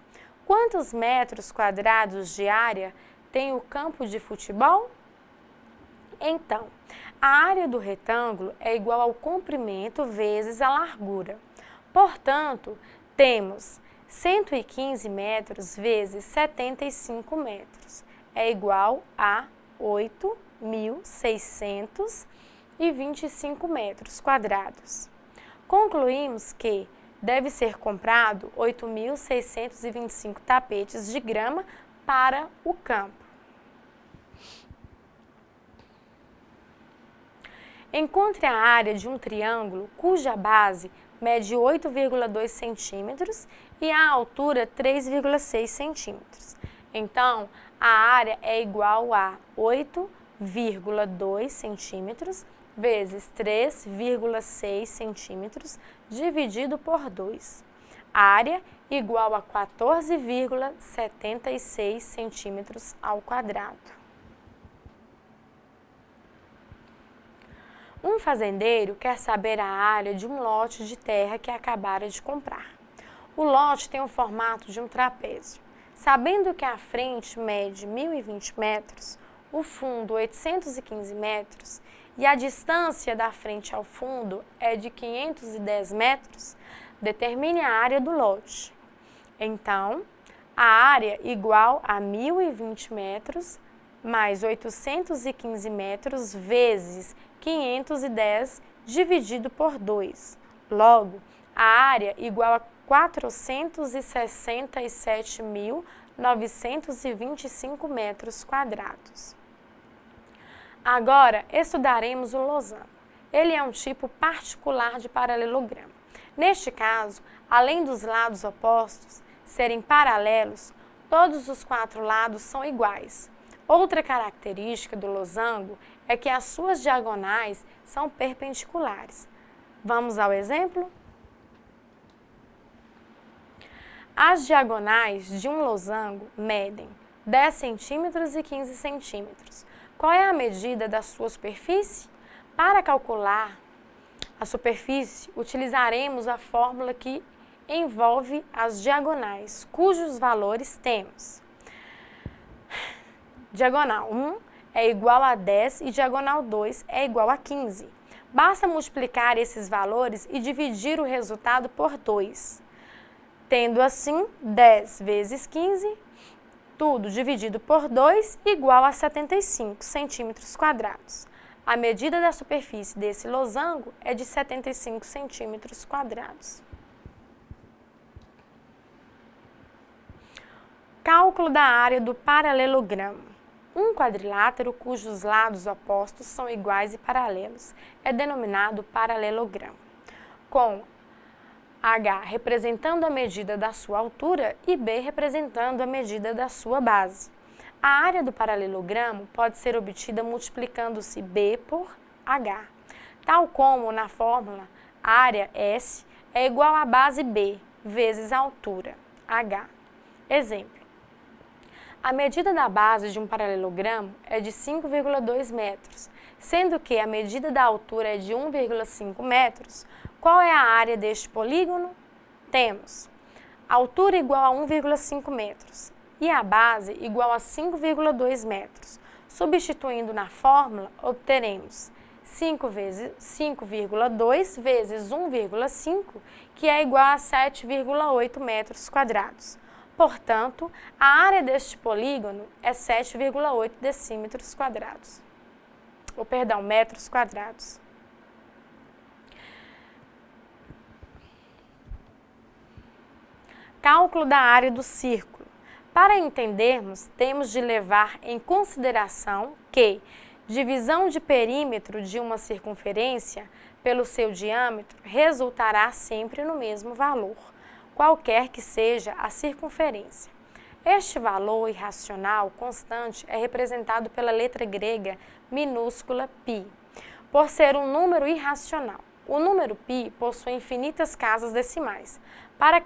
quantos metros quadrados de área tem o campo de futebol? Então, a área do retângulo é igual ao comprimento vezes a largura. Portanto, temos 115 metros vezes 75 metros. É igual a 8.625 metros quadrados. Concluímos que deve ser comprado 8.625 tapetes de grama para o campo. Encontre a área de um triângulo cuja base mede 8,2 centímetros e a altura 3,6 centímetros. Então, a área é igual a 8,2 centímetros vezes 3,6 centímetros dividido por 2. Área igual a 14,76 centímetros ao quadrado. Um fazendeiro quer saber a área de um lote de terra que acabara de comprar. O lote tem o formato de um trapézio. Sabendo que a frente mede 1.020 metros, o fundo 815 metros e a distância da frente ao fundo é de 510 metros, determine a área do lote. Então, a área igual a 1.020 metros mais 815 metros vezes 510 dividido por 2. Logo, a área igual a 467.925 metros quadrados. Agora, estudaremos o losango. Ele é um tipo particular de paralelogramo. Neste caso, além dos lados opostos serem paralelos, todos os 4 lados são iguais. Outra característica do losango é que as suas diagonais são perpendiculares. Vamos ao exemplo? As diagonais de um losango medem 10 centímetros e 15 centímetros. Qual é a medida da sua superfície? Para calcular a superfície, utilizaremos a fórmula que envolve as diagonais, cujos valores temos. Diagonal 1 é igual a 10 e diagonal 2 é igual a 15. Basta multiplicar esses valores e dividir o resultado por 2. Tendo assim 10 vezes 15, tudo dividido por 2 igual a 75 centímetros quadrados. A medida da superfície desse losango é de 75 centímetros quadrados. Cálculo da área do paralelogramo. Um quadrilátero cujos lados opostos são iguais e paralelos é denominado paralelogramo, com H representando a medida da sua altura e B representando a medida da sua base. A área do paralelogramo pode ser obtida multiplicando-se B por H, tal como na fórmula área S é igual à base B vezes a altura H. Exemplo: a medida da base de um paralelogramo é de 5,2 metros, sendo que a medida da altura é de 1,5 metros. Qual é a área deste polígono? Temos a altura igual a 1,5 metros e a base igual a 5,2 metros. Substituindo na fórmula, obteremos 5,2 vezes 1,5, que é igual a 7,8 metros quadrados. Portanto, a área deste polígono é 7,8 decímetros quadrados. Metros quadrados. Cálculo da área do círculo. Para entendermos, temos de levar em consideração que divisão de perímetro de uma circunferência pelo seu diâmetro resultará sempre no mesmo valor, qualquer que seja a circunferência. Este valor irracional constante é representado pela letra grega minúscula π, por ser um número irracional. O número π possui infinitas casas decimais. Para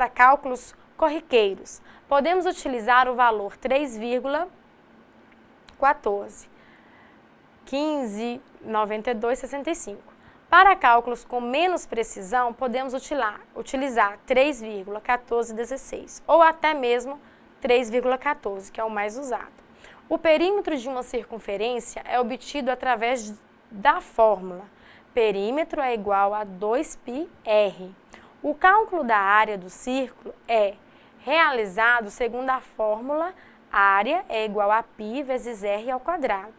cálculos corriqueiros, podemos utilizar o valor 3,14, 15, 92, 65. Para cálculos com menos precisão, podemos utilizar 3,1416 ou até mesmo 3,14, que é o mais usado. O perímetro de uma circunferência é obtido através da fórmula perímetro é igual a 2πr. O cálculo da área do círculo é realizado segundo a fórmula área é igual a π vezes r ao quadrado,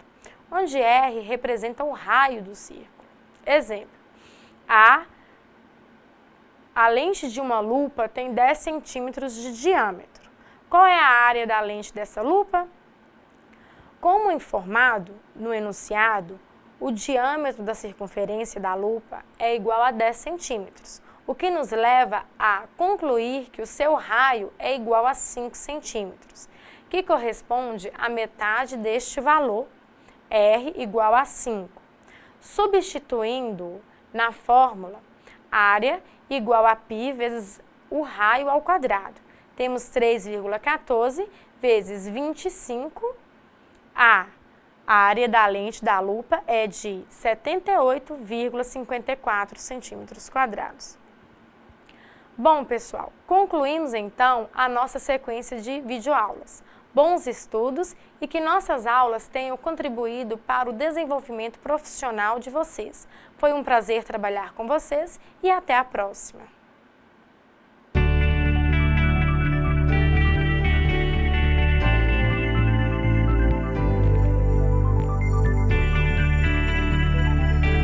onde r representa o raio do círculo. Exemplo: a lente de uma lupa tem 10 centímetros de diâmetro. Qual é a área da lente dessa lupa? Como informado no enunciado, o diâmetro da circunferência da lupa é igual a 10 centímetros, o que nos leva a concluir que o seu raio é igual a 5 centímetros, que corresponde à metade deste valor, r igual a 5. Substituindo na fórmula, área igual a π vezes o raio ao quadrado. Temos 3,14 vezes 25, a área da lente da lupa é de 78,54 centímetros quadrados. Bom, pessoal, concluímos então a nossa sequência de videoaulas. Bons estudos e que nossas aulas tenham contribuído para o desenvolvimento profissional de vocês. Foi um prazer trabalhar com vocês e até a próxima!